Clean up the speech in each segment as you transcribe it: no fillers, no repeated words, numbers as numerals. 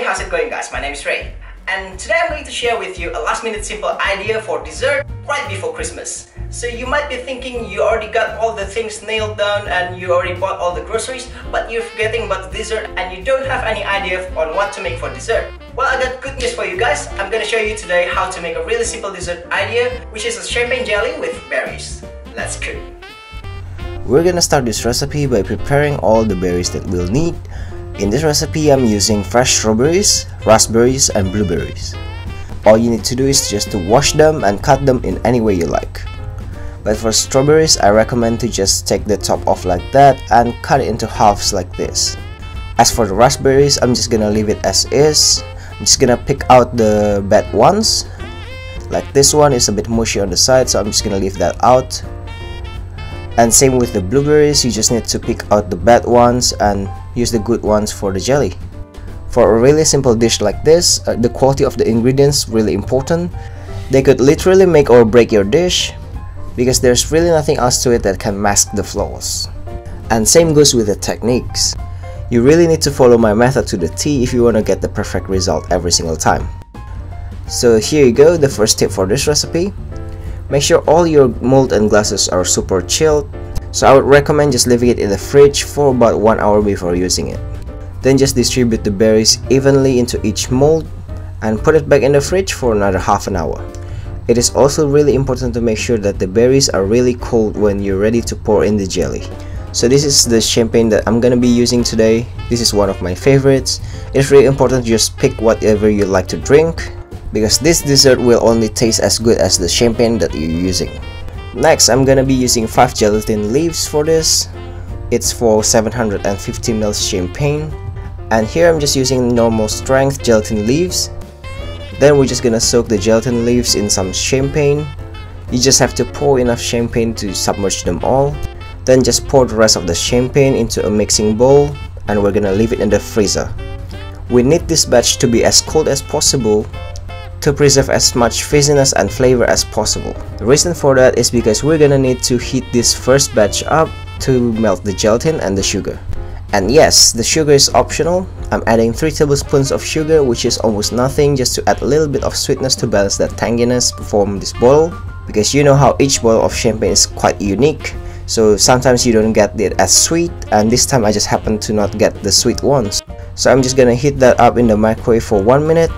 how's it going guys? My name is Ray. And today I'm going to share with you a last minute simple idea for dessert right before Christmas. So you might be thinking you already got all the things nailed down and you already bought all the groceries, but you're forgetting about the dessert and you don't have any idea on what to make for dessert. Well, I got good news for you guys. I'm gonna show you today how to make a really simple dessert idea, which is a champagne jelly with berries. Let's cook. We're gonna start this recipe by preparing all the berries that we'll need. In this recipe, I'm using fresh strawberries, raspberries, and blueberries. All you need to do is just to wash them and cut them in any way you like. But for strawberries, I recommend to just take the top off like that and cut it into halves like this. As for the raspberries, I'm just gonna leave it as is. I'm just gonna pick out the bad ones. Like this one is a bit mushy on the side, so I'm just gonna leave that out. And same with the blueberries, you just need to pick out the bad ones and use the good ones for the jelly. For a really simple dish like this, the quality of the ingredients really important. They could literally make or break your dish, because there's really nothing else to it that can mask the flaws. And same goes with the techniques. You really need to follow my method to the T if you want to get the perfect result every single time. So here you go, the first tip for this recipe. Make sure all your mold and glasses are super chilled. So I would recommend just leaving it in the fridge for about 1 hour before using it. Then just distribute the berries evenly into each mold and put it back in the fridge for another half an hour. It is also really important to make sure that the berries are really cold when you're ready to pour in the jelly. So this is the champagne that I'm gonna be using today. This is one of my favorites. It's really important to just pick whatever you like to drink, because this dessert will only taste as good as the champagne that you're using. Next, I'm gonna be using 5 gelatin leaves for this. It's for 750 ml champagne. And here I'm just using normal strength gelatin leaves. Then we're just gonna soak the gelatin leaves in some champagne. You just have to pour enough champagne to submerge them all. Then just pour the rest of the champagne into a mixing bowl and we're gonna leave it in the freezer. We need this batch to be as cold as possible to preserve as much fizziness and flavor as possible. The reason for that is because we're gonna need to heat this first batch up to melt the gelatin and the sugar. And yes, the sugar is optional. I'm adding 3 tablespoons of sugar, which is almost nothing, just to add a little bit of sweetness to balance that tanginess from this bottle. Because you know how each bottle of champagne is quite unique, so sometimes you don't get it as sweet, and this time I just happened to not get the sweet ones. So I'm just gonna heat that up in the microwave for 1 minute.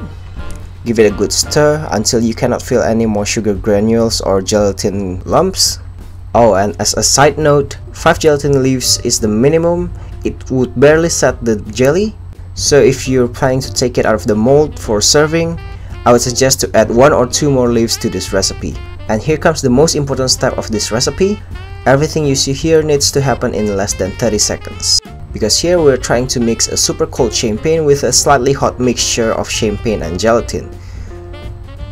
Give it a good stir until you cannot feel any more sugar granules or gelatin lumps. Oh, and as a side note, 5 gelatin leaves is the minimum. It would barely set the jelly. So if you're planning to take it out of the mold for serving, I would suggest to add 1 or 2 more leaves to this recipe. And here comes the most important step of this recipe. Everything you see here needs to happen in less than 30 seconds. Because here we're trying to mix a super cold champagne with a slightly hot mixture of champagne and gelatin.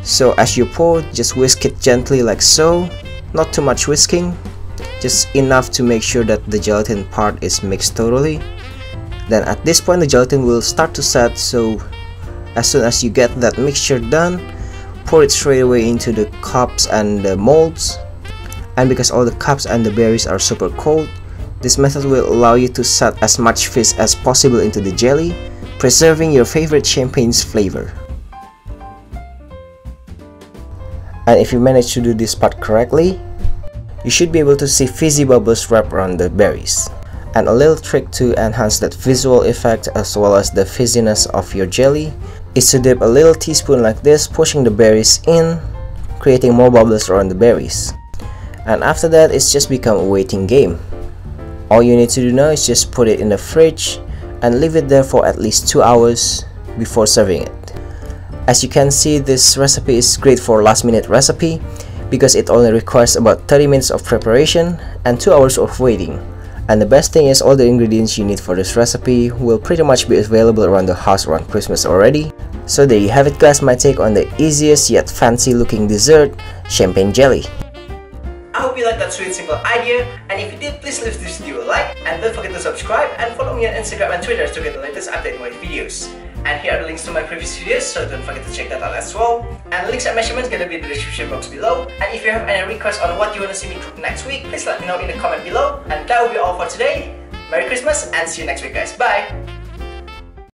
So as you pour, just whisk it gently like so. Not too much whisking, just enough to make sure that the gelatin part is mixed totally. Then at this point the gelatin will start to set, so as soon as you get that mixture done, pour it straight away into the cups and the molds. And because all the cups and the berries are super cold, this method will allow you to set as much fizz as possible into the jelly, preserving your favorite champagne's flavor. And if you manage to do this part correctly, you should be able to see fizzy bubbles wrap around the berries. And a little trick to enhance that visual effect as well as the fizziness of your jelly is to dip a little teaspoon like this, pushing the berries in, creating more bubbles around the berries. And after that, it's just become a waiting game. All you need to do now is just put it in the fridge and leave it there for at least 2 hours before serving it. As you can see, this recipe is great for last minute recipe because it only requires about 30 minutes of preparation and 2 hours of waiting. And the best thing is all the ingredients you need for this recipe will pretty much be available around the house around Christmas already. So there you have it guys, my take on the easiest yet fancy looking dessert, champagne jelly. I hope you liked that sweet simple idea, and if you did, please leave this video a like, and don't forget to subscribe and follow me on Instagram and Twitter to get the latest update on my videos. And here are the links to my previous videos, so don't forget to check that out as well. And the links and measurements gonna be in the description box below. And if you have any requests on what you wanna see me cook next week, please let me know in the comment below. And that will be all for today. Merry Christmas and see you next week guys. Bye!